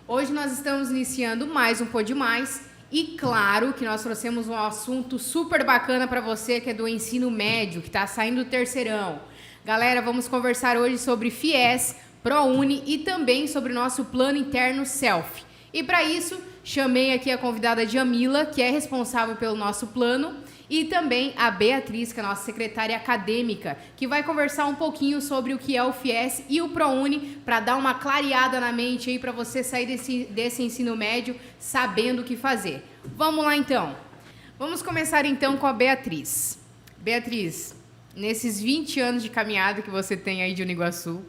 Hoje nós estamos iniciando mais um Pode Mais e claro que nós trouxemos um assunto super bacana para você que é do ensino médio, que está saindo do terceirão. Galera, vamos conversar hoje sobre FIES, ProUni e também sobre o nosso plano interno SELF. E para isso, chamei aqui a convidada Jamila, que é responsável pelo nosso plano, e também a Beatriz, que é a nossa secretária acadêmica, que vai conversar um pouquinho sobre o que é o FIES e o ProUni, para dar uma clareada na mente aí, para você sair desse ensino médio sabendo o que fazer. Vamos lá então. Vamos começar então com a Beatriz. Beatriz, nesses 20 anos de caminhada que você tem aí de Uniguaçu,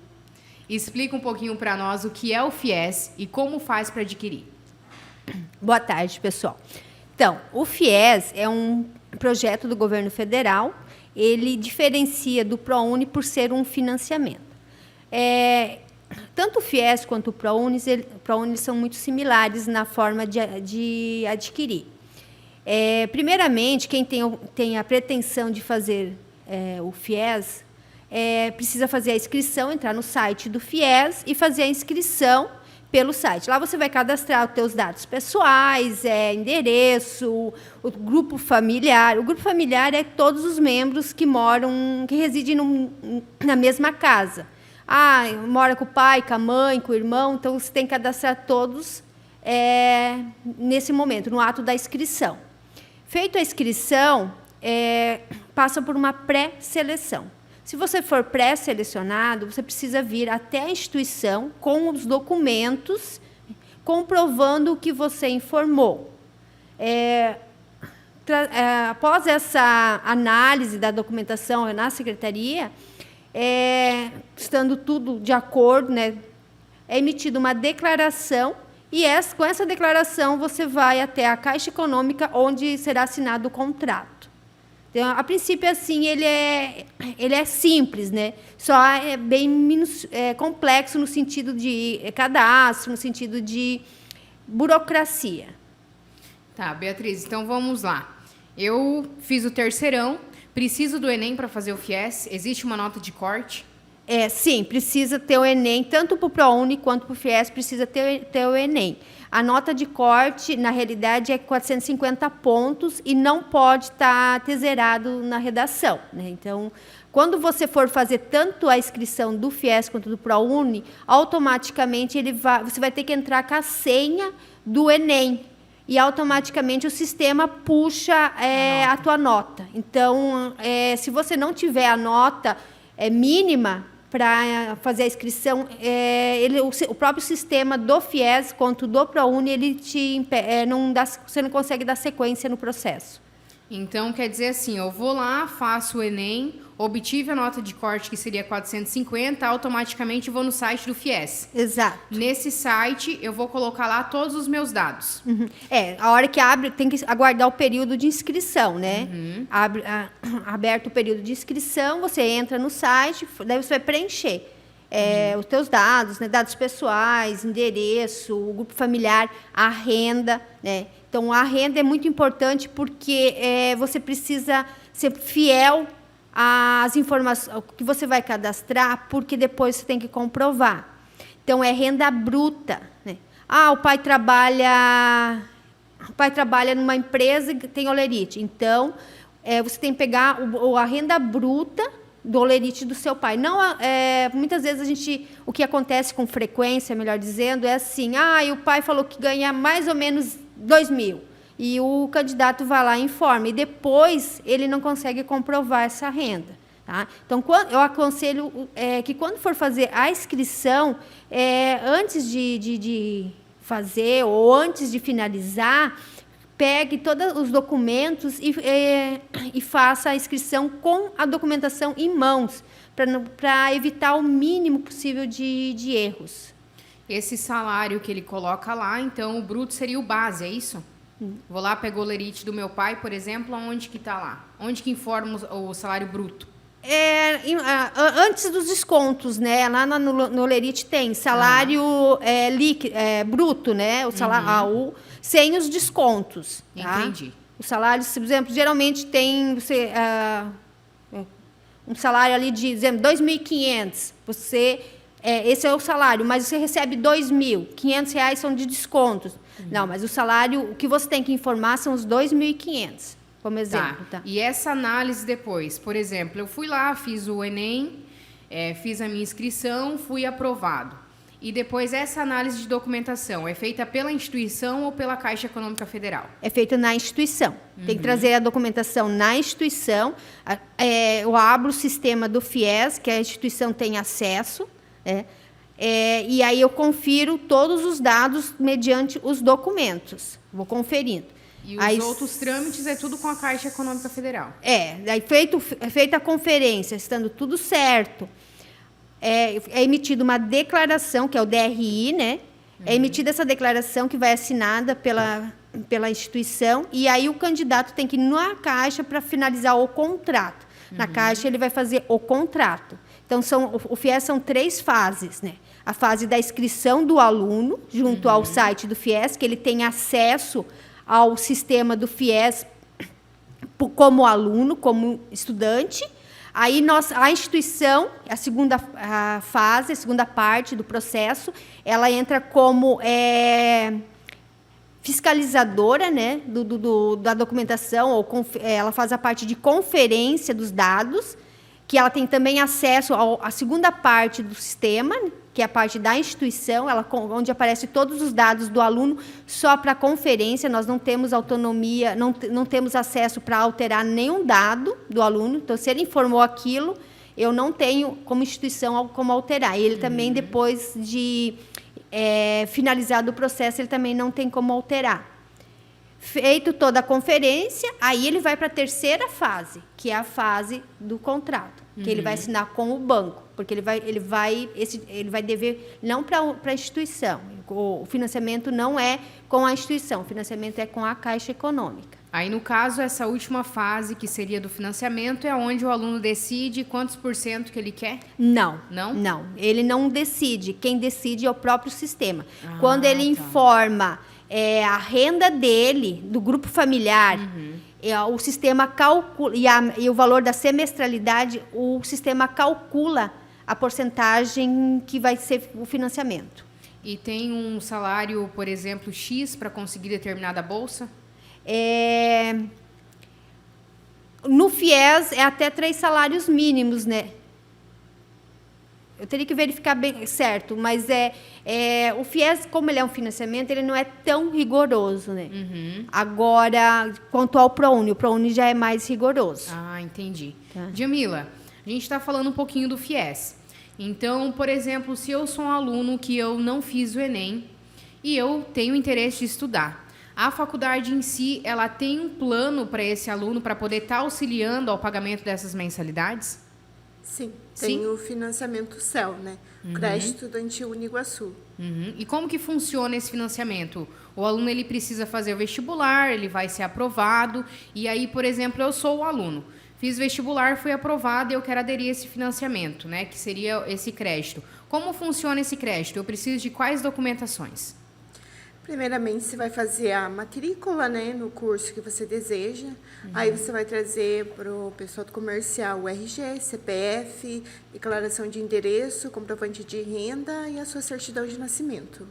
explica um pouquinho para nós o que é o FIES e como faz para adquirir. Boa tarde, pessoal. Então, o FIES é um projeto do governo federal. Ele diferencia do ProUni por ser um financiamento. Tanto o FIES quanto o ProUni são muito similares na forma de adquirir. Primeiramente, quem tem a pretensão de fazer o FIES precisa fazer a inscrição, entrar no site do FIES e fazer a inscrição pelo site. Lá você vai cadastrar os seus dados pessoais, endereço, o grupo familiar. O grupo familiar é todos os membros que residem na mesma casa. Mora com o pai, com a mãe, com o irmão, então você tem que cadastrar todos nesse momento, no ato da inscrição. Feita a inscrição, passa por uma pré-seleção. Se você for pré-selecionado, você precisa vir até a instituição com os documentos comprovando o que você informou. Após essa análise da documentação na secretaria, estando tudo de acordo, é emitida uma declaração e com essa declaração você vai até a Caixa Econômica, onde será assinado o contrato. Então, a princípio, assim, ele é simples, né? Só é bem complexo no sentido de cadastro, no sentido de burocracia. Tá, Beatriz, então vamos lá. Eu fiz o terceirão, preciso do Enem para fazer o FIES? Existe uma nota de corte? Sim, precisa ter o Enem, tanto para o ProUni quanto para o FIES, precisa ter o Enem. A nota de corte, na realidade, é 450 pontos e não pode ter zerado na redação, né? Então, quando você for fazer tanto a inscrição do FIES quanto do ProUni, automaticamente você vai ter que entrar com a senha do Enem e automaticamente o sistema puxa a tua nota. Então, se você não tiver a nota mínima para fazer a inscrição, o próprio sistema do FIES quanto do ProUni, você não consegue dar sequência no processo. Então, quer dizer assim, eu vou lá, faço o Enem, obtive a nota de corte, que seria 450, automaticamente vou no site do FIES. Exato. Nesse site, eu vou colocar lá todos os meus dados. Uhum. A hora que abre, tem que aguardar o período de inscrição, né? Uhum. Aberto o período de inscrição, você entra no site, daí você vai preencher os teus dados, né? Dados pessoais, endereço, o grupo familiar, a renda, né? Então, a renda é muito importante porque você precisa ser fiel às informações que você vai cadastrar, porque depois você tem que comprovar. Então, é renda bruta, né? O pai trabalha numa empresa que tem holerite. Então, você tem que pegar a renda bruta do holerite do seu pai. Não, muitas vezes o que acontece com frequência, melhor dizendo, é assim: o pai falou que ganha mais ou menos 2.000. E o candidato vai lá e informa. E depois ele não consegue comprovar essa renda. Tá? Então, eu aconselho que quando for fazer a inscrição, antes de fazer ou antes de finalizar, pegue todos os documentos e faça a inscrição com a documentação em mãos, para evitar o mínimo possível de erros. Esse salário que ele coloca lá, então, o bruto seria o base, é isso? Vou lá, pego o holerite do meu pai, por exemplo, onde que está lá? Onde que informa o salário bruto? Antes dos descontos, né? Lá no holerite tem salário bruto, né? O salário, sem os descontos. Tá? Entendi. O salário, por exemplo, geralmente tem um salário ali de, por exemplo, 2.500. Você esse é o salário, mas você recebe R$ 2.500 são de descontos. Não, mas o salário, o que você tem que informar são os 2.500, como exemplo. Tá. E essa análise depois, por exemplo, eu fui lá, fiz o Enem, fiz a minha inscrição, fui aprovado. E depois essa análise de documentação é feita pela instituição ou pela Caixa Econômica Federal? É feita na instituição. Tem que trazer a documentação na instituição. Eu abro o sistema do FIES, que a instituição tem acesso, e aí eu confiro todos os dados mediante os documentos. Vou conferindo. E os outros trâmites é tudo com a Caixa Econômica Federal? Daí feita a conferência, estando tudo certo, é emitida uma declaração, que é o DRI, né? É emitida essa declaração que vai assinada pela instituição, e aí o candidato tem que ir na Caixa para finalizar o contrato. Na Caixa ele vai fazer o contrato. Então, o FIES são 3 fases, né? A fase da inscrição do aluno, junto ao site do FIES, que ele tem acesso ao sistema do FIES como aluno, como estudante. Aí a instituição, a segunda fase, a segunda parte do processo, ela entra como fiscalizadora, né, da documentação, ela faz a parte de conferência dos dados, que ela tem também acesso à segunda parte do sistema, que é a parte da instituição, onde aparecem todos os dados do aluno, só para conferência. Nós não temos autonomia, não temos acesso para alterar nenhum dado do aluno. Então, se ele informou aquilo, eu não tenho, como instituição, como alterar. E ele também, depois de finalizado o processo, ele também não tem como alterar. Feito toda a conferência, aí ele vai para a terceira fase, que é a fase do contrato, que ele vai assinar com o banco, porque ele vai dever não para a instituição. O financiamento não é com a instituição, o financiamento é com a Caixa Econômica. Aí, no caso, essa última fase, que seria do financiamento, é onde o aluno decide quantos % que ele quer? Não. Não? Não, ele não decide. Quem decide é o próprio sistema. Quando ele informa a renda dele, do grupo familiar, o sistema calcula, e o valor da semestralidade, o sistema calcula a porcentagem que vai ser o financiamento. E tem um salário, por exemplo, X para conseguir determinada bolsa? No FIES é até 3 salários mínimos, né? Eu teria que verificar bem certo, mas o FIES, como ele é um financiamento, ele não é tão rigoroso, né? Agora, quanto ao ProUni, o ProUni já é mais rigoroso. Ah, entendi. Tá. Djamila, a gente está falando um pouquinho do FIES. Então, por exemplo, se eu sou um aluno que eu não fiz o Enem e eu tenho interesse de estudar, a faculdade em si, ela tem um plano para esse aluno para poder estar auxiliando ao pagamento dessas mensalidades? Sim, tem o financiamento CEL, né? Crédito Estudantil Uniguaçu. E como que funciona esse financiamento? O aluno ele precisa fazer o vestibular, ele vai ser aprovado, e aí, por exemplo, eu sou o aluno. Fiz vestibular, fui aprovado e eu quero aderir a esse financiamento, né? Que seria esse crédito. Como funciona esse crédito? Eu preciso de quais documentações? Primeiramente, você vai fazer a matrícula, né, no curso que você deseja. Aí você vai trazer para o pessoal do comercial o RG, CPF, declaração de endereço, comprovante de renda e a sua certidão de nascimento.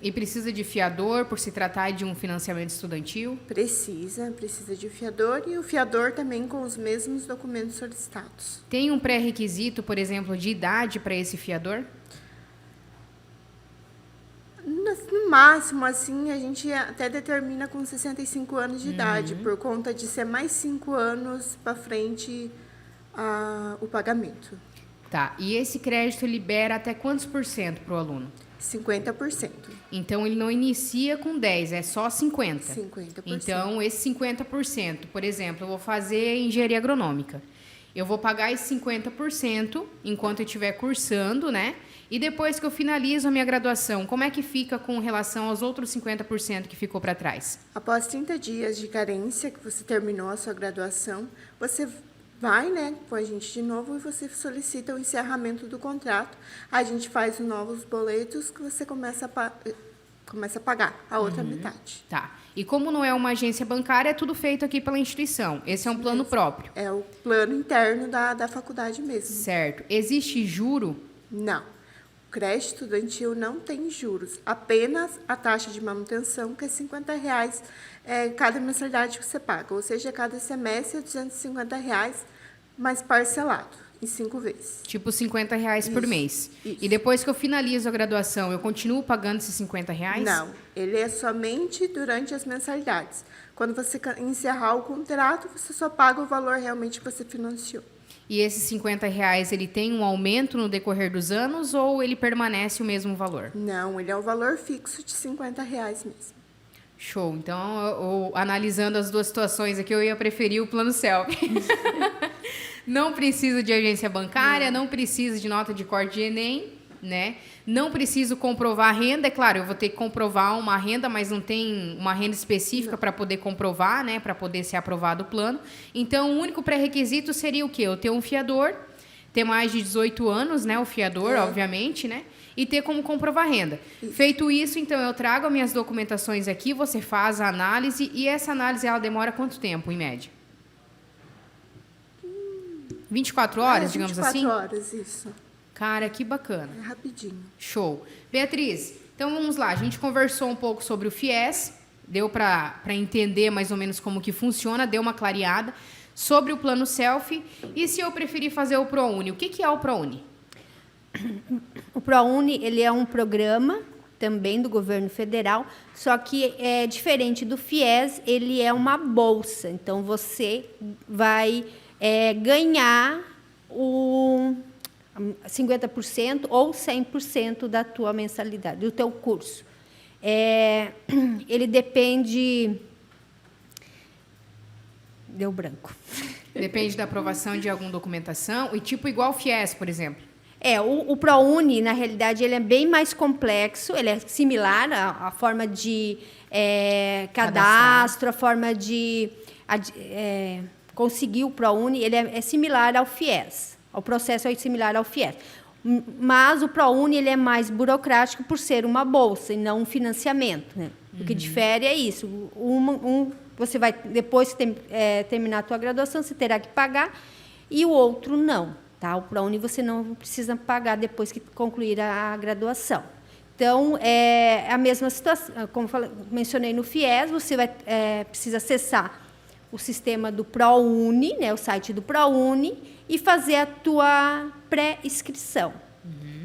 E precisa de fiador por se tratar de um financiamento estudantil? Precisa de fiador, e o fiador também com os mesmos documentos solicitados. Tem um pré-requisito, por exemplo, de idade para esse fiador? No máximo, assim, a gente até determina com 65 anos de idade, por conta de ser mais 5 anos para frente o pagamento. Tá. E esse crédito libera até quantos % para o aluno? 50%. Então, ele não inicia com 10, é só 50%. 50%. Então, esse 50%, por exemplo, eu vou fazer engenharia agronômica. Eu vou pagar esse 50% enquanto eu estiver cursando, né? E depois que eu finalizo a minha graduação, como é que fica com relação aos outros 50% que ficou para trás? Após 30 dias de carência, que você terminou a sua graduação, você vai, né, com a gente de novo e você solicita o encerramento do contrato. A gente faz novos boletos que você começa a pagar a outra metade. Tá. E como não é uma agência bancária, é tudo feito aqui pela instituição. Esse é um plano próprio. É o plano interno da faculdade mesmo. Certo. Existe juro? Não. creche estudantil não tem juros, apenas a taxa de manutenção, que é R$50 cada mensalidade que você paga, ou seja, cada semestre é R$250, mas parcelado em 5 vezes. Tipo R$50 por mês. Isso. E depois que eu finalizo a graduação, eu continuo pagando esses R$50? Não, ele é somente durante as mensalidades. Quando você encerrar o contrato, você só paga o valor realmente que você financiou. E esses R$50, ele tem um aumento no decorrer dos anos ou ele permanece o mesmo valor? Não, ele é o valor fixo de R$50 mesmo. Show. Então, analisando as duas situações aqui, eu ia preferir o plano Self. Não precisa de agência bancária, não precisa de nota de corte de Enem, né? Não preciso comprovar a renda. É claro, eu vou ter que comprovar uma renda, mas não tem uma renda específica para poder comprovar, né? Para poder ser aprovado o plano. Então, o único pré-requisito seria o quê? Eu ter um fiador, ter mais de 18 anos, né? O fiador, obviamente, né? E ter como comprovar a renda. Feito isso, então, eu trago as minhas documentações aqui, você faz a análise, e essa análise, ela demora quanto tempo, em média? 24 horas, digamos assim? 24 horas, isso. Cara, que bacana. É rapidinho. Show. Beatriz, então vamos lá. A gente conversou um pouco sobre o FIES, deu para entender mais ou menos como que funciona, deu uma clareada sobre o plano Self. E se eu preferir fazer o ProUni, o que é o ProUni? O ProUni, ele é um programa também do governo federal, só que é diferente do FIES, ele é uma bolsa. Então, você vai ganhar o 50% ou 100% da tua mensalidade, do teu curso. Ele depende... Deu branco. Depende da aprovação de alguma documentação, e tipo igual o FIES, por exemplo. O ProUni, na realidade, ele é bem mais complexo, ele é similar à forma de cadastro, a forma de conseguir o ProUni, ele é similar ao FIES. O processo é similar ao FIES. Mas o ProUni, ele é mais burocrático por ser uma bolsa e não um financiamento, né? O que difere é isso. Você vai, depois que terminar a tua graduação, você terá que pagar, e o outro não. Tá? O ProUni você não precisa pagar depois que concluir a graduação. Então, é a mesma situação. Como mencionei no FIES, você precisa acessar o sistema do ProUni, né, o site do ProUni, e fazer a tua pré-inscrição,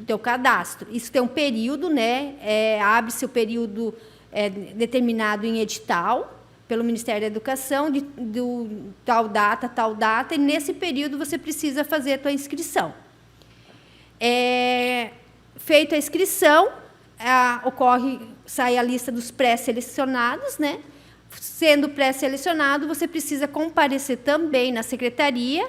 teu cadastro. Isso tem um período, né, abre-se o período determinado em edital pelo Ministério da Educação, do tal data, e nesse período você precisa fazer a tua inscrição. Feita a inscrição, sai a lista dos pré-selecionados, né? Sendo pré-selecionado, você precisa comparecer também na secretaria,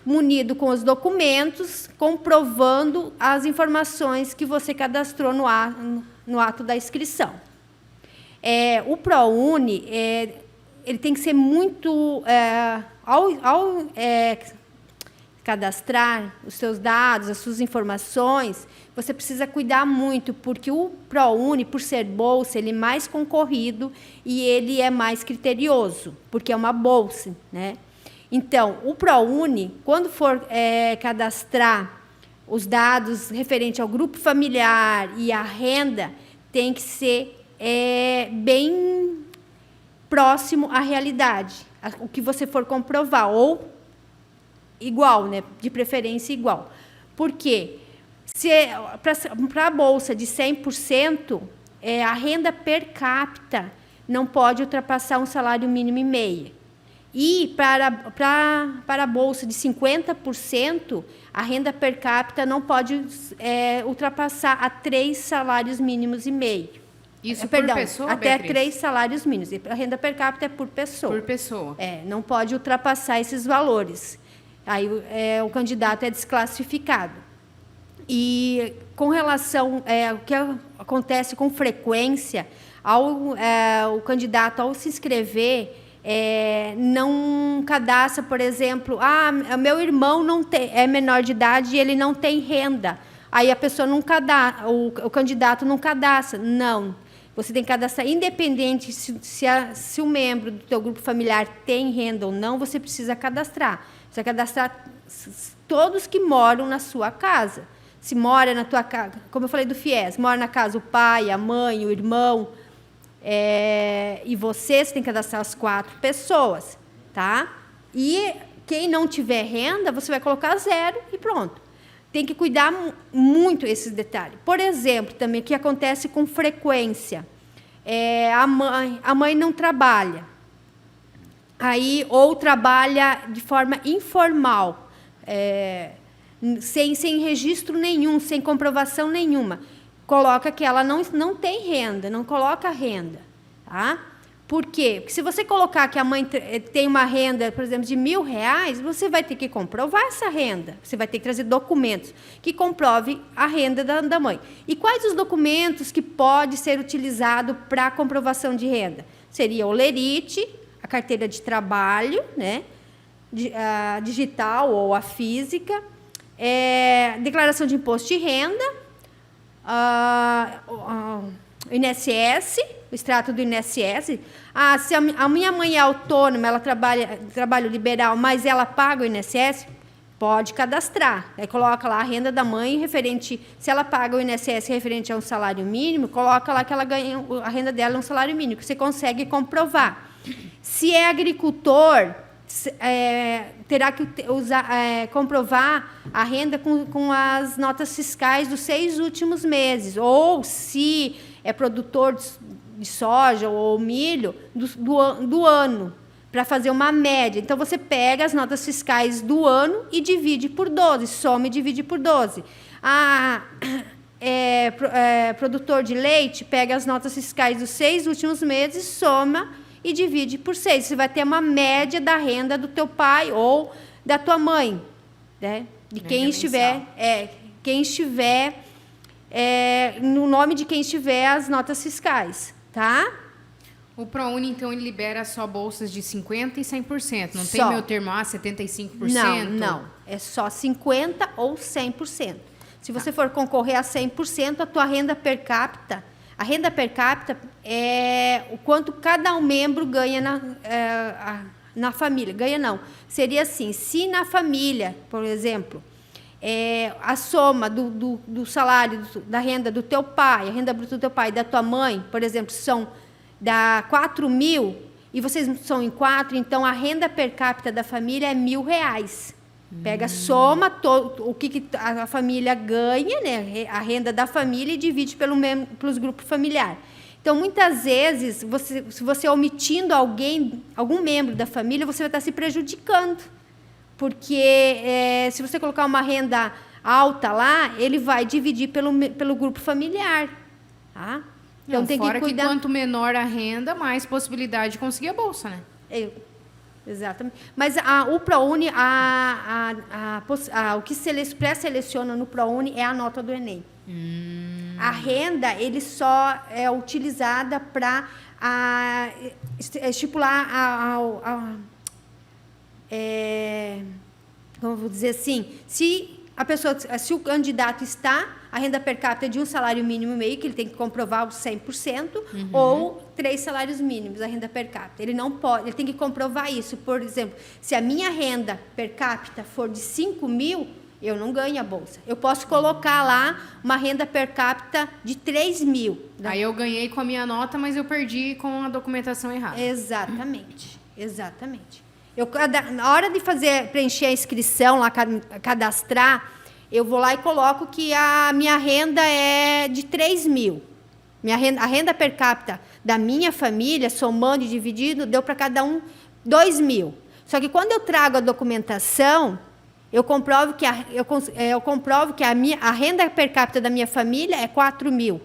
munido com os documentos, comprovando as informações que você cadastrou no ato da inscrição. O ProUni, ele tem que ser muito... Ao cadastrar os seus dados, as suas informações, você precisa cuidar muito, porque o ProUni, por ser bolsa, ele é mais concorrido e ele é mais criterioso, porque é uma bolsa, né? Então, o ProUni, quando for cadastrar os dados referentes ao grupo familiar e à renda, tem que ser bem próximo à realidade, o que você for comprovar, ou igual, né? De preferência igual. Por quê? Para a bolsa de 100%, a renda per capita não pode ultrapassar um salário mínimo e meio. E para a bolsa de 50%, a renda per capita não pode ultrapassar a 3 salários mínimos e meio. Isso por pessoa, até Beatriz? 3 salários mínimos. A renda per capita é por pessoa. Por pessoa. Não pode ultrapassar esses valores. Aí o candidato é desclassificado. E com relação ao que acontece com frequência, o candidato, ao se inscrever, não cadastra, por exemplo, meu irmão é menor de idade e ele não tem renda. Aí a pessoa não cadastra, o candidato não cadastra. Não. Você tem que cadastrar, independente se o membro do teu grupo familiar tem renda ou não, você precisa cadastrar. Você vai cadastrar todos que moram na sua casa, Se mora na tua casa, como eu falei do FIES, mora na casa o pai, a mãe, o irmão, e você tem que cadastrar as 4 pessoas, tá? E quem não tiver renda, você vai colocar 0 e pronto. Tem que cuidar muito esses detalhes. Por exemplo, também, o que acontece com frequência. A mãe não trabalha. Aí, ou trabalha de forma informal, sem registro nenhum, sem comprovação nenhuma. Coloca que ela não tem renda, não coloca renda. Tá? Por quê? Porque se você colocar que a mãe tem uma renda, por exemplo, de R$1.000, você vai ter que comprovar essa renda. Você vai ter que trazer documentos que comprovem a renda da mãe. E quais os documentos que podem ser utilizados para comprovação de renda? Seria o lerite, a carteira de trabalho, né? A digital ou a física, declaração de imposto de renda, o INSS, o extrato do INSS. Se a minha mãe é autônoma, ela trabalha trabalho liberal, mas ela paga o INSS, pode cadastrar. Aí coloca lá a renda da mãe referente, se ela paga o INSS referente a um salário mínimo, coloca lá que ela ganha, a renda dela é um salário mínimo, que você consegue comprovar. Se é agricultor, terá que comprovar a renda com as notas fiscais dos 6 últimos meses. Ou, se é produtor de soja ou milho, do ano, para fazer uma média. Então, você pega as notas fiscais do ano e divide por 12, soma e divide por 12. Produtor de leite, pega as notas fiscais dos 6 últimos meses, soma e divide por 6. Você vai ter uma média da renda do teu pai ou da tua mãe, né? De quem estiver, no nome de quem estiver as notas fiscais, tá? O ProUni, então, ele libera só bolsas de 50% e 100%. Não Só. tem meu termo 75%? Não. É só 50% ou 100%. Se você for concorrer a 100%, a tua renda per capita... A renda per capita é o quanto cada membro ganha na família. Ganha não. Seria assim, se na família, por exemplo, a soma do salário, da renda do teu pai, a renda bruta do teu pai e da tua mãe, por exemplo, dá 4.000, e vocês são em 4, então a renda per capita da família é R$1.000. Pega, soma o que a família ganha, né, a renda da família, e divide pelos grupos familiares. Então, muitas vezes, se você omitindo algum membro da família, você vai estar se prejudicando. Porque se você colocar uma renda alta lá, ele vai dividir pelo grupo familiar. Tá? Então, Não, tem fora que cuidar. que quanto menor a renda, mais possibilidade de conseguir a bolsa, né? Exatamente. Mas o ProUni, o que pré-seleciona no ProUni é a nota do Enem. A renda, ele só é utilizada para estipular como eu vou dizer assim, se o candidato a renda per capita é de um salário mínimo e meio, que ele tem que comprovar os 100%, ou 3 salários mínimos, a renda per capita. Ele não pode, ele tem que comprovar isso. Por exemplo, se a minha renda per capita for de 5.000, eu não ganho a bolsa. Eu posso colocar lá uma renda per capita de 3.000. Aí eu ganhei com a minha nota, mas eu perdi com a documentação errada. Exatamente. Na hora de preencher a inscrição, lá, cadastrar, eu vou lá e coloco que a minha renda é de 3.000. A renda per capita da minha família, somando e dividido, deu para cada um 2.000. Só que quando eu trago a documentação, eu comprovo que a renda per capita da minha família é 4.000.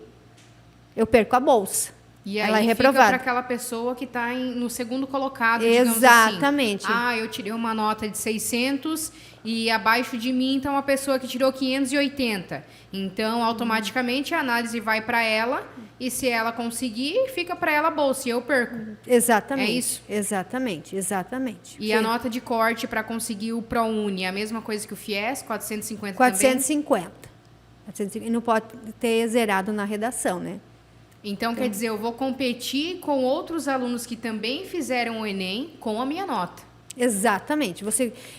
Eu perco a bolsa. E ela aí é fica reprovada. para aquela pessoa que está no segundo colocado, Exatamente. digamos assim. Eu tirei uma nota de 600 e abaixo de mim está uma pessoa que tirou 580. Então, automaticamente, a análise vai para ela e se ela conseguir, fica para ela a bolsa e eu perco. Exatamente. É isso? Exatamente. E Sim. a nota de corte para conseguir o ProUni é a mesma coisa que o FIES, 450 também? 450. E não pode ter zerado na redação, né? Então, quer dizer, eu vou competir com outros alunos que também fizeram o Enem com a minha nota. Exatamente.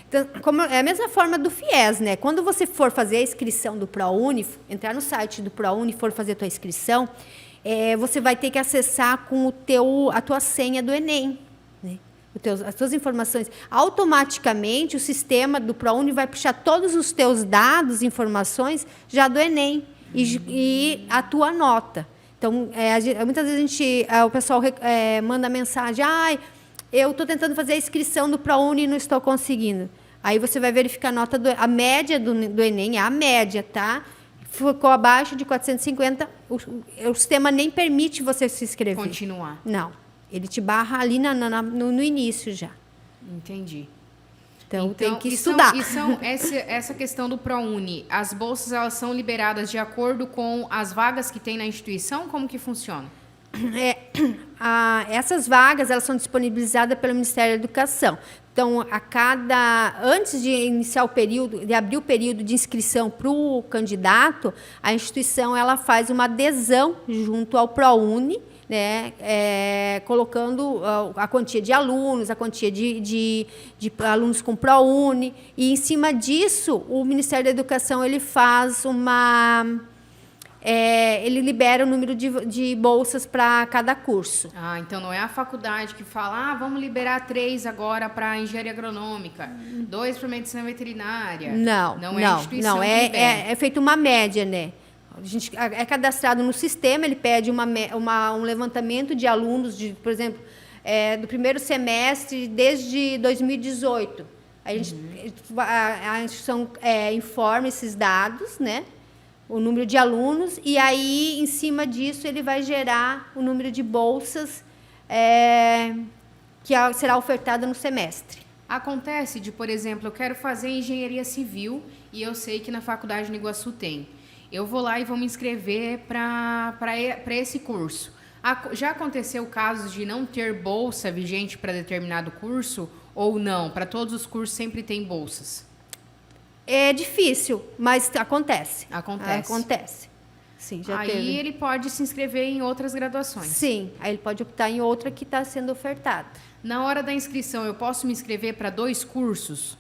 Então, é a mesma forma do FIES, né? Quando você for fazer a inscrição do ProUni, entrar no site do ProUni e for fazer a tua inscrição, você vai ter que acessar com a tua senha do Enem, né? As tuas informações. Automaticamente, o sistema do ProUni vai puxar todos os teus dados, informações, já do Enem e a tua nota. Então, muitas vezes o pessoal manda mensagem, eu estou tentando fazer a inscrição do ProUni e não estou conseguindo. Aí você vai verificar a média do Enem, a média, tá? Ficou abaixo de 450, o sistema nem permite você se inscrever. Continuar. Não, ele te barra ali no início já. Entendi. Então tem que estudar. Essa questão do ProUni, as bolsas elas são liberadas de acordo com as vagas que tem na instituição? Como que funciona? Essas vagas elas são disponibilizadas pelo Ministério da Educação. Então, antes de iniciar de abrir o período de inscrição para o candidato, a instituição ela faz uma adesão junto ao ProUni, né, colocando a quantia de alunos, a quantia de alunos com ProUni, e em cima disso o Ministério da Educação ele faz ele libera o número de bolsas para cada curso. Então não é a faculdade que fala, vamos liberar 3 agora para engenharia agronômica, 2 para medicina veterinária. Não é a instituição que libera. É feita uma média, né? A gente é cadastrado no sistema, ele pede um levantamento de alunos, por exemplo, do primeiro semestre desde 2018. A instituição informa esses dados, né? O número de alunos, e aí, em cima disso, ele vai gerar o número de bolsas que será ofertada no semestre. Acontece por exemplo, eu quero fazer engenharia civil e eu sei que na faculdade de Iguaçu tem. Eu vou lá e vou me inscrever para esse curso. Já aconteceu casos de não ter bolsa vigente para determinado curso ou não? Para todos os cursos sempre tem bolsas? É difícil, mas acontece. Acontece. Sim, já aí teve. Ele pode se inscrever em outras graduações. Sim, aí ele pode optar em outra que está sendo ofertada. Na hora da inscrição, eu posso me inscrever para 2 cursos?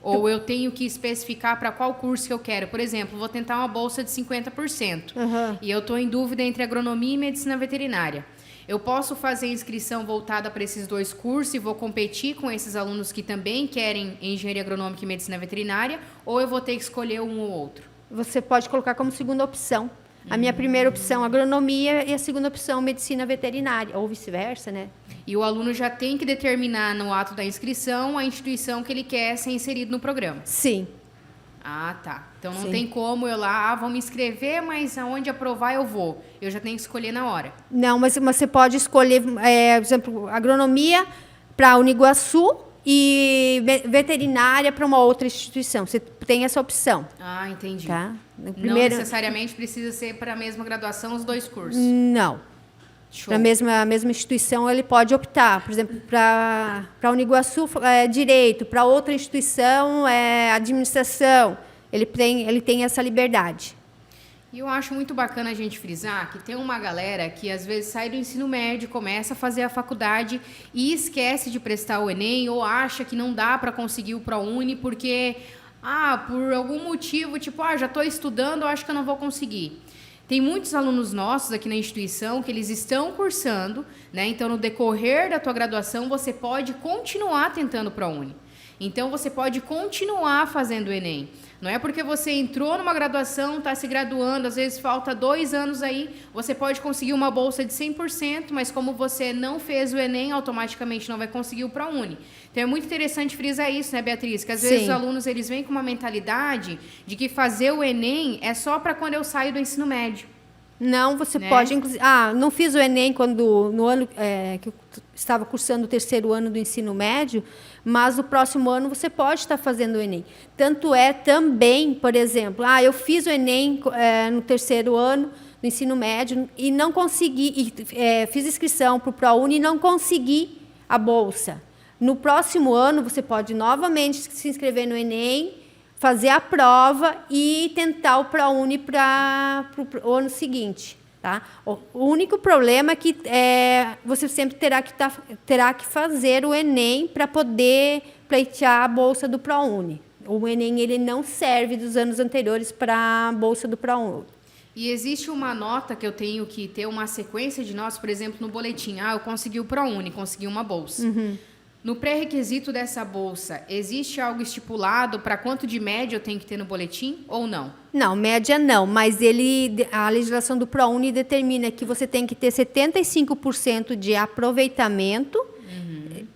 Ou eu tenho que especificar para qual curso que eu quero? Por exemplo, vou tentar uma bolsa de 50%. E eu estou em dúvida entre agronomia e medicina veterinária. Eu posso fazer inscrição voltada para esses 2 cursos e vou competir com esses alunos que também querem engenharia agronômica e medicina veterinária? Ou eu vou ter que escolher um ou outro? Você pode colocar como segunda opção. A minha primeira opção, agronomia, e a segunda opção, medicina veterinária, ou vice-versa, né? E o aluno já tem que determinar no ato da inscrição a instituição que ele quer ser inserido no programa? Sim. Tá. Então não tem como eu lá, vou me inscrever, mas aonde aprovar eu vou. Eu já tenho que escolher na hora. Não, mas você pode escolher, por exemplo, agronomia para a Uniguaçu e veterinária para uma outra instituição. Você tem essa opção. Entendi. Tá? Não necessariamente precisa ser para a mesma graduação os 2 cursos. Não. Para a mesma instituição, ele pode optar. Por exemplo, para a Uniguaçu, direito. Para outra instituição, administração. Ele tem essa liberdade. E eu acho muito bacana a gente frisar que tem uma galera que, às vezes, sai do ensino médio, começa a fazer a faculdade e esquece de prestar o Enem ou acha que não dá para conseguir o ProUni porque, por algum motivo, já estou estudando, eu acho que eu não vou conseguir. Tem muitos alunos nossos aqui na instituição que eles estão cursando, né? Então, no decorrer da tua graduação, você pode continuar tentando o ProUni. Então, você pode continuar fazendo o Enem. Não é porque você entrou numa graduação, está se graduando, às vezes falta 2 anos aí, você pode conseguir uma bolsa de 100%, mas como você não fez o Enem, automaticamente não vai conseguir o ProUni. Então, é muito interessante frisar isso, né, Beatriz? Que às vezes os alunos eles vêm com uma mentalidade de que fazer o Enem é só para quando eu saio do ensino médio. Não, você pode, inclusive... não fiz o Enem no ano que eu estava cursando o 3º ano do ensino médio, mas no próximo ano você pode estar fazendo o Enem. Tanto é também, por exemplo, eu fiz o Enem no 3º ano do ensino médio e não consegui, fiz inscrição para o ProUni e não consegui a bolsa. No próximo ano, você pode novamente se inscrever no Enem, fazer a prova e tentar o ProUni para o ano seguinte. Tá? O único problema é que você sempre terá que fazer o Enem para poder pleitear a bolsa do ProUni. O Enem ele não serve dos anos anteriores para a bolsa do ProUni. E existe uma nota que eu tenho que ter uma sequência de notas, por exemplo, no boletim. Eu consegui o ProUni, consegui uma bolsa. No pré-requisito dessa bolsa, existe algo estipulado para quanto de média eu tenho que ter no boletim ou não? Não, média não, mas a legislação do ProUni determina que você tem que ter 75% de aproveitamento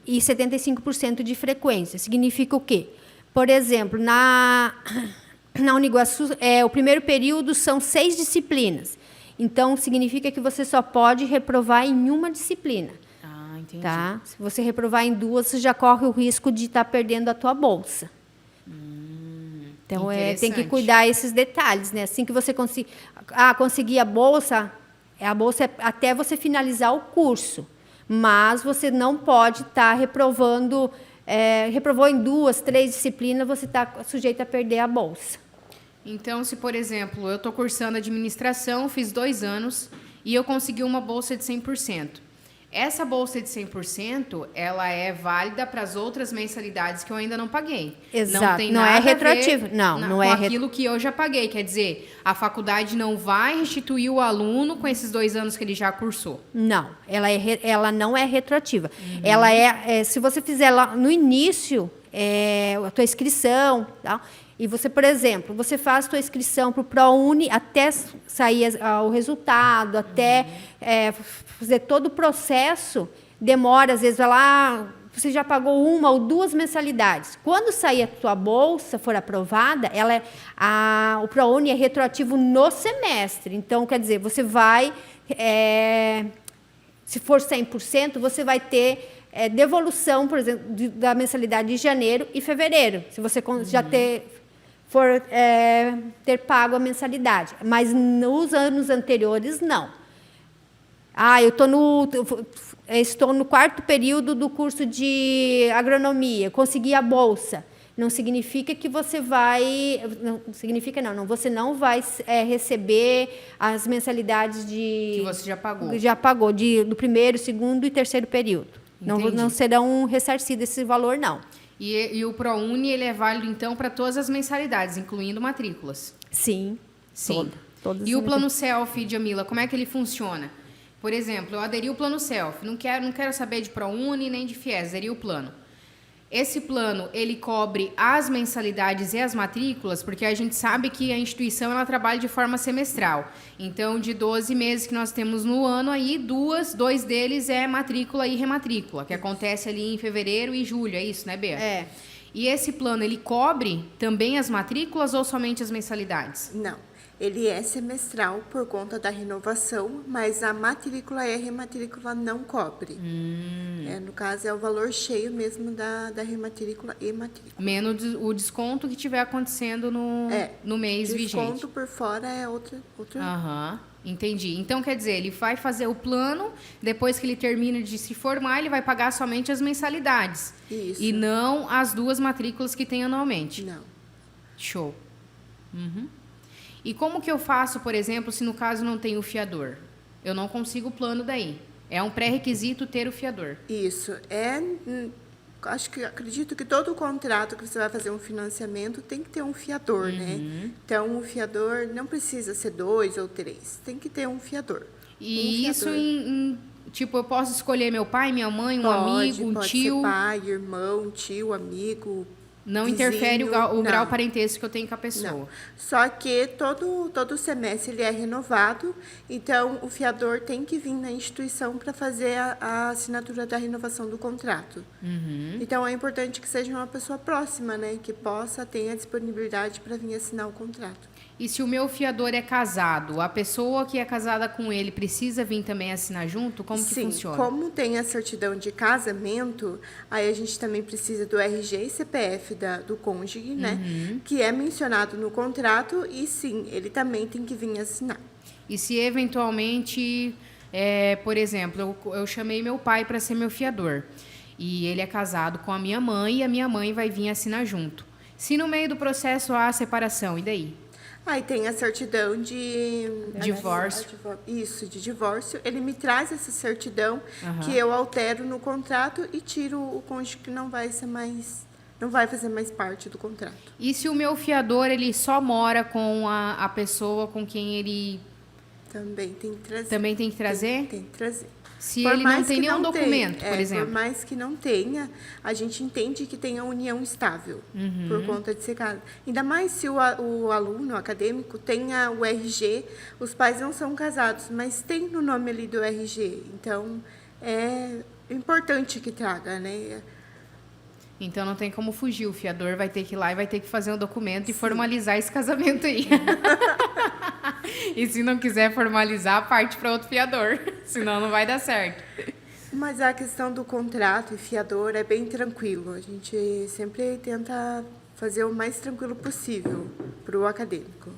e 75% de frequência. Significa o quê? Por exemplo, na Uniguaçu, o primeiro período são 6 disciplinas. Então, significa que você só pode reprovar em uma disciplina. Entendi. Tá? Se você reprovar em 2, você já corre o risco de estar perdendo a tua bolsa. Então, tem que cuidar esses detalhes, né? Assim que você conseguir a bolsa é até você finalizar o curso. Mas você não pode estar reprovando, reprovou em 2, 3 disciplinas, você está sujeito a perder a bolsa. Então, se, por exemplo, eu estou cursando administração, fiz 2 anos e eu consegui uma bolsa de 100%. Essa bolsa de 100%, ela é válida para as outras mensalidades que eu ainda não paguei. Exato. Não tem não nada é retroativo. com aquilo que eu já paguei. Quer dizer, a faculdade não vai restituir o aluno com esses 2 anos que ele já cursou. Não, ela não é retroativa. Ela se você fizer lá no início, a tua inscrição, tá? E você, por exemplo, você faz a sua inscrição para o ProUni até sair o resultado, até fazer todo o processo, demora, às vezes, você já pagou 1 ou 2 mensalidades. Quando sair a tua bolsa, for aprovada, o ProUni é retroativo no semestre. Então, quer dizer, você vai, se for 100%, você vai ter devolução, por exemplo, da mensalidade de janeiro e fevereiro, se você já for ter pago a mensalidade. Mas nos anos anteriores, não. Eu estou no 4º período do curso de agronomia, consegui a bolsa. Não significa que você vai... Não significa não. Você não vai receber as mensalidades que você já pagou. Já pagou, do 1º, 2º e 3º período. Não serão ressarcidos esse valor, não. E o ProUni, ele é válido, então, para todas as mensalidades, incluindo matrículas? Sim. Todas. E o plano Self, Djamila, como é que ele funciona? Por exemplo, eu aderi ao plano Self, não quero saber de ProUni nem de FIES, aderi o plano. Esse plano, ele cobre as mensalidades e as matrículas, porque a gente sabe que a instituição ela trabalha de forma semestral. Então, de 12 meses que nós temos no ano, aí 2 deles é matrícula e rematrícula, que acontece ali em fevereiro e julho, é isso, né, Bea? E esse plano, ele cobre também as matrículas ou somente as mensalidades? Não. Ele é semestral por conta da renovação, mas a matrícula e a rematrícula não cobre. No caso, é o valor cheio mesmo da rematrícula e matrícula. Menos o desconto que estiver acontecendo no mês vigente. O desconto por fora é outro. Entendi. Então, quer dizer, ele vai fazer o plano, depois que ele termina de se formar, ele vai pagar somente as mensalidades. Isso. E não as 2 matrículas que tem anualmente. Não. Show. E como que eu faço, por exemplo, se no caso não tem o fiador? Eu não consigo o plano daí. É um pré-requisito ter o fiador. Isso. Acredito que todo contrato que você vai fazer um financiamento tem que ter um fiador, né? Então, o fiador não precisa ser 2 ou 3. Tem que ter um fiador. E isso tipo, eu posso escolher meu pai, minha mãe, amigo, um tio? Pode ser pai, irmão, tio, amigo. Não vizinho, interfere o grau parentesco que eu tenho com a pessoa. Não. Só que todo semestre ele é renovado, então o fiador tem que vir na instituição para fazer a assinatura da renovação do contrato. Então é importante que seja uma pessoa próxima, né, que tenha disponibilidade para vir assinar o contrato. E se o meu fiador é casado, a pessoa que é casada com ele precisa vir também assinar junto? Como que funciona? Como tem a certidão de casamento, aí a gente também precisa do RG e CPF do cônjuge, né? Que é mencionado no contrato e sim, ele também tem que vir assinar. E se eventualmente, por exemplo, eu chamei meu pai para ser meu fiador e ele é casado com a minha mãe e a minha mãe vai vir assinar junto. Se no meio do processo há separação, e daí? Aí tem a certidão de... Divórcio. Isso, de divórcio. Ele me traz essa certidão que eu altero no contrato e tiro o cônjuge que não vai fazer mais parte do contrato. E se o meu fiador, ele só mora com a pessoa com quem ele... Também tem que trazer. Também tem que trazer? Tem que trazer. Se ele não tem nenhum documento, por exemplo. Por mais que não tenha, a gente entende que tem a união estável, por conta de ser casado. Ainda mais se o aluno, o acadêmico, tenha o RG, os pais não são casados, mas tem no nome ali do RG. Então, é importante que traga, né? Então não tem como fugir, o fiador vai ter que ir lá e vai ter que fazer um documento e formalizar esse casamento aí. E se não quiser formalizar, parte para outro fiador, senão não vai dar certo. Mas a questão do contrato e fiador é bem tranquilo. A gente sempre tenta fazer o mais tranquilo possível para o acadêmico.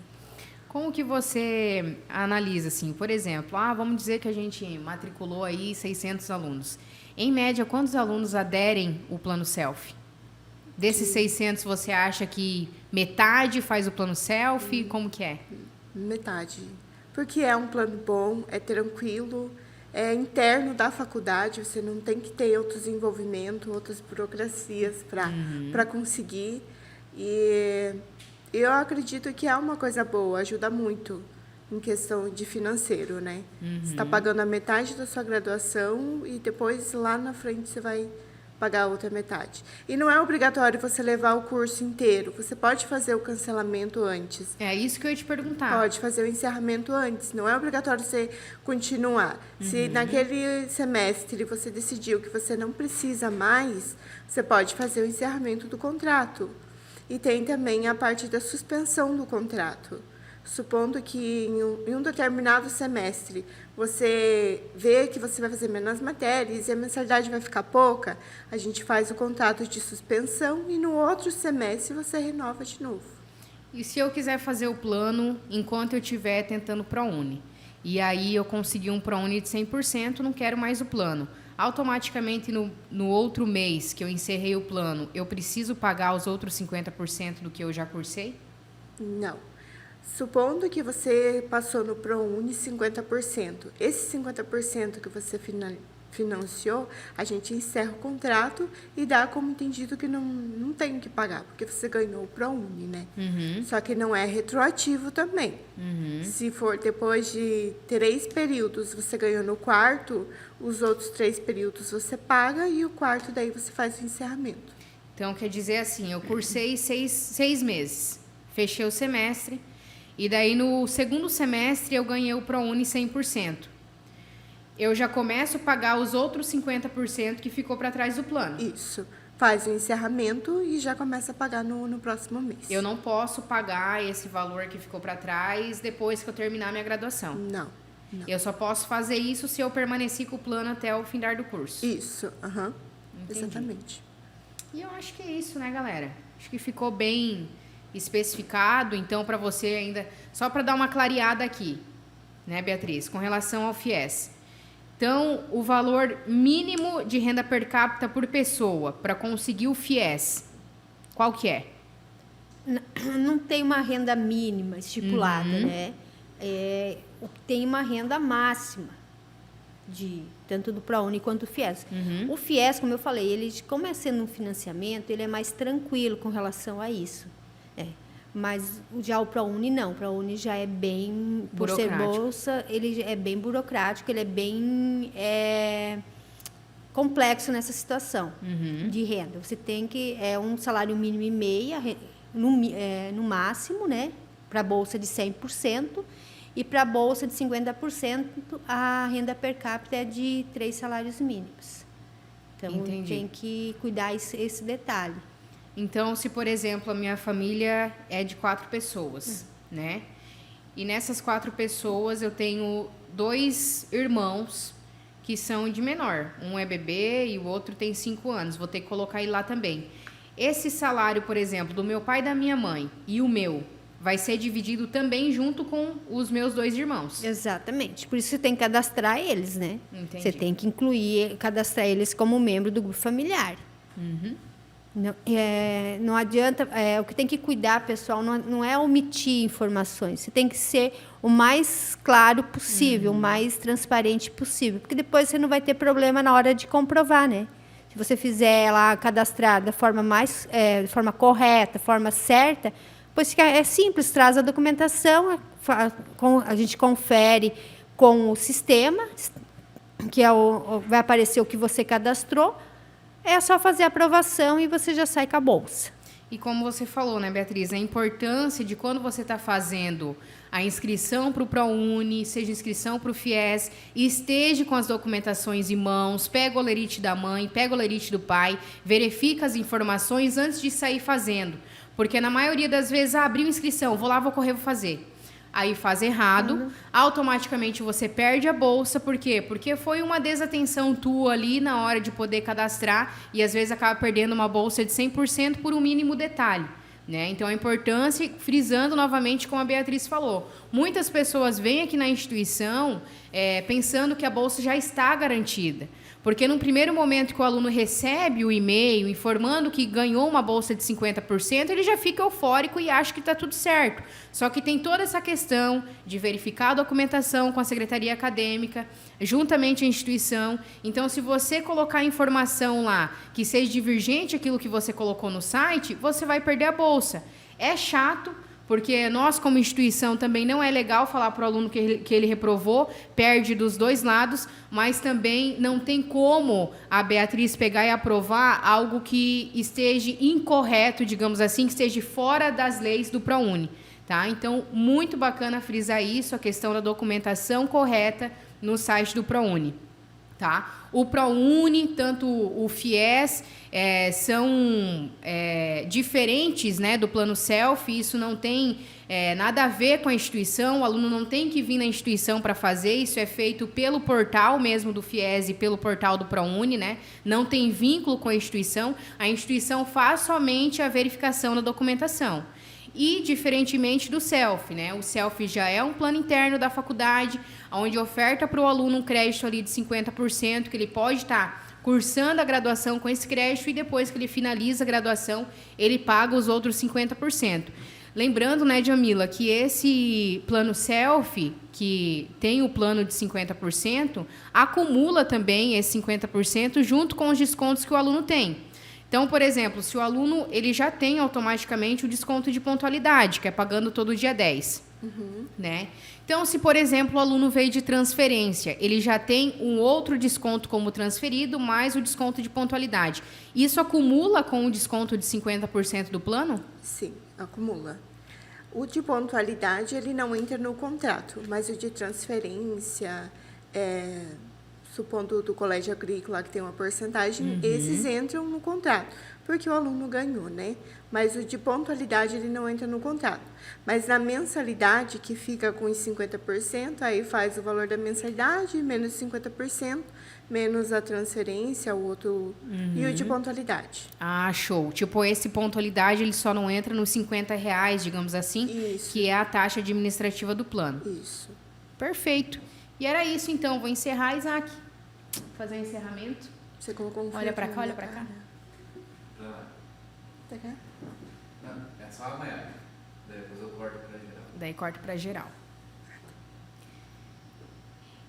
Como que você analisa, assim, por exemplo, vamos dizer que a gente matriculou aí 600 alunos. Em média, quantos alunos aderem o plano self? Desses 600, você acha que metade faz o plano self? Como que é? Metade. Porque é um plano bom, é tranquilo, é interno da faculdade, você não tem que ter outros envolvimentos, outras burocracias para conseguir. E eu acredito que é uma coisa boa, ajuda muito em questão de financeiro, né? Você está pagando a metade da sua graduação e depois lá na frente você vai pagar a outra metade. E não é obrigatório você levar o curso inteiro. Você pode fazer o cancelamento antes. É isso que eu ia te perguntar. Pode fazer o encerramento antes. Não é obrigatório você continuar. Se naquele semestre você decidiu que você não precisa mais, você pode fazer o encerramento do contrato. E tem também a parte da suspensão do contrato. Supondo que em um determinado semestre você vê que você vai fazer menos matérias e a mensalidade vai ficar pouca, a gente faz o contrato de suspensão e no outro semestre você renova de novo. E se eu quiser fazer o plano enquanto eu estiver tentando ProUni? E aí eu consegui um ProUni de 100%, não quero mais o plano. Automaticamente, no outro mês que eu encerrei o plano, eu preciso pagar os outros 50% do que eu já cursei? Não. Supondo que você passou no ProUni 50%, esse 50% que você financiou, a gente encerra o contrato e dá como entendido que não tem que pagar, porque você ganhou o ProUni, né? Só que não é retroativo também. Se for depois de 3 períodos, você ganhou no quarto, os outros 3 períodos você paga e o quarto daí você faz o encerramento. Então, quer dizer assim, eu cursei 6 meses, fechei o semestre, e daí no segundo semestre eu ganhei o ProUni 100%. Eu já começo a pagar os outros 50% que ficou para trás do plano. Isso. Faz o encerramento e já começa a pagar no próximo mês. Eu não posso pagar esse valor que ficou para trás depois que eu terminar minha graduação. Não. Eu só posso fazer isso se eu permanecer com o plano até o findar do curso. Isso. Exatamente. E eu acho que é isso, né, galera? Acho que ficou bem especificado. Então, para você ainda... Só para dar uma clareada aqui, né, Beatriz? Com relação ao FIES. Então, o valor mínimo de renda per capita por pessoa para conseguir o FIES, qual que é? Não tem uma renda mínima estipulada, né? Tem uma renda máxima, tanto do ProUni quanto do FIES. O FIES, como eu falei, ele, como é sendo um financiamento, ele é mais tranquilo com relação a isso. Mas já o ProUni não. O ProUni já é bem, por ser bolsa, ele é bem burocrático, ele é bem complexo nessa situação de renda. Você tem que, um salário mínimo e meia, no máximo, né? Para a bolsa de 100%, e para a bolsa de 50%, a renda per capita é de 3 salários mínimos. Então, tem que cuidar esse detalhe. Então, se, por exemplo, a minha família é de 4 pessoas, né? E nessas 4 pessoas eu tenho 2 irmãos que são de menor. Um é bebê e o outro tem 5 anos. Vou ter que colocar ele lá também. Esse salário, por exemplo, do meu pai e da minha mãe e o meu, vai ser dividido também junto com os meus 2 irmãos. Exatamente. Por isso você tem que cadastrar eles, né? Entendi. Você tem que cadastrar eles como membro do grupo familiar. Não adianta, o que tem que cuidar, pessoal, não é omitir informações. Você tem que ser o mais claro possível, o mais transparente possível, porque depois você não vai ter problema na hora de comprovar, né? Se você fizer lá cadastrar da forma de forma correta, forma certa, pois é simples, traz a documentação, a gente confere com o sistema, que vai aparecer o que você cadastrou. É só fazer a aprovação e você já sai com a bolsa. E como você falou, né, Beatriz, a importância de quando você está fazendo a inscrição para o ProUni, seja inscrição para o FIES, esteja com as documentações em mãos, pega o olerite da mãe, pega o olerite do pai, verifica as informações antes de sair fazendo. Porque na maioria das vezes, abriu inscrição, vou lá, vou correr, vou fazer. Aí faz errado, automaticamente você perde a bolsa. Por quê? Porque foi uma desatenção tua ali na hora de poder cadastrar e às vezes acaba perdendo uma bolsa de 100% por um mínimo detalhe. Né? Então, a importância, frisando novamente como a Beatriz falou, muitas pessoas vêm aqui na instituição pensando que a bolsa já está garantida. Porque no primeiro momento que o aluno recebe o e-mail informando que ganhou uma bolsa de 50%, ele já fica eufórico e acha que está tudo certo. Só que tem toda essa questão de verificar a documentação com a secretaria acadêmica, juntamente à instituição. Então, se você colocar informação lá que seja divergente àquilo que você colocou no site, você vai perder a bolsa. É chato, porque nós, como instituição, também não é legal falar para o aluno que ele reprovou, perde dos dois lados, mas também não tem como a Beatriz pegar e aprovar algo que esteja incorreto, digamos assim, que esteja fora das leis do ProUni. Tá? Então, muito bacana frisar isso, a questão da documentação correta no site do ProUni. Tá? O ProUni, tanto o FIES, são diferentes, né, do plano Self. Isso não tem nada a ver com a instituição, o aluno não tem que vir na instituição para fazer, isso é feito pelo portal mesmo do FIES e pelo portal do ProUni, né? Não tem vínculo com a instituição faz somente a verificação da documentação. E, diferentemente do Self, né? O Self já é um plano interno da faculdade, onde oferta para o aluno um crédito ali de 50%, que ele pode estar cursando a graduação com esse crédito e depois que ele finaliza a graduação, ele paga os outros 50%. Lembrando, né, Djamila, que esse plano Self, que tem o plano de 50%, acumula também esse 50% junto com os descontos que o aluno tem. Então, por exemplo, se o aluno ele já tem automaticamente o desconto de pontualidade, que é pagando todo dia 10. Né? Então, se, por exemplo, o aluno veio de transferência, ele já tem um outro desconto como transferido, mais o desconto de pontualidade. Isso acumula com o desconto de 50% do plano? Sim, acumula. O de pontualidade, ele não entra no contrato, mas o de transferência, supondo do colégio agrícola que tem uma porcentagem, esses entram no contrato, porque o aluno ganhou, né? Mas o de pontualidade, ele não entra no contrato. Mas na mensalidade, que fica com os 50%, aí faz o valor da mensalidade, menos 50%, menos a transferência, o outro, e o de pontualidade. Ah, show. Tipo, esse pontualidade, ele só não entra nos R$50, digamos assim, Isso. que é a taxa administrativa do plano. Isso. Perfeito. E era isso, então. Vou encerrar, Isaac. Fazer o encerramento. Você colocou um Olha filtro pra cá, na olha minha pra cá. cara. Tá cá? Não, é só amanhã. Depois eu corto pra geral. Daí corta para geral.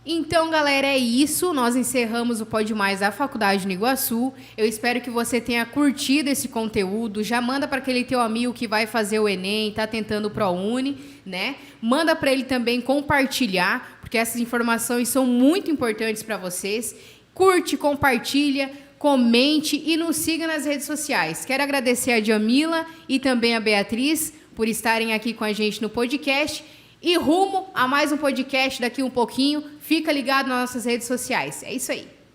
Então, galera, é isso. Nós encerramos o Pode Mais da Faculdade de Iguaçu. Eu espero que você tenha curtido esse conteúdo. Já manda para aquele teu amigo que vai fazer o Enem, tá tentando o ProUni, né? Manda para ele também compartilhar, porque essas informações são muito importantes para vocês. Curte, compartilha, comente e nos siga nas redes sociais. Quero agradecer a Djamila e também a Beatriz por estarem aqui com a gente no podcast. E rumo a mais um podcast daqui um pouquinho. Fica ligado nas nossas redes sociais. É isso aí.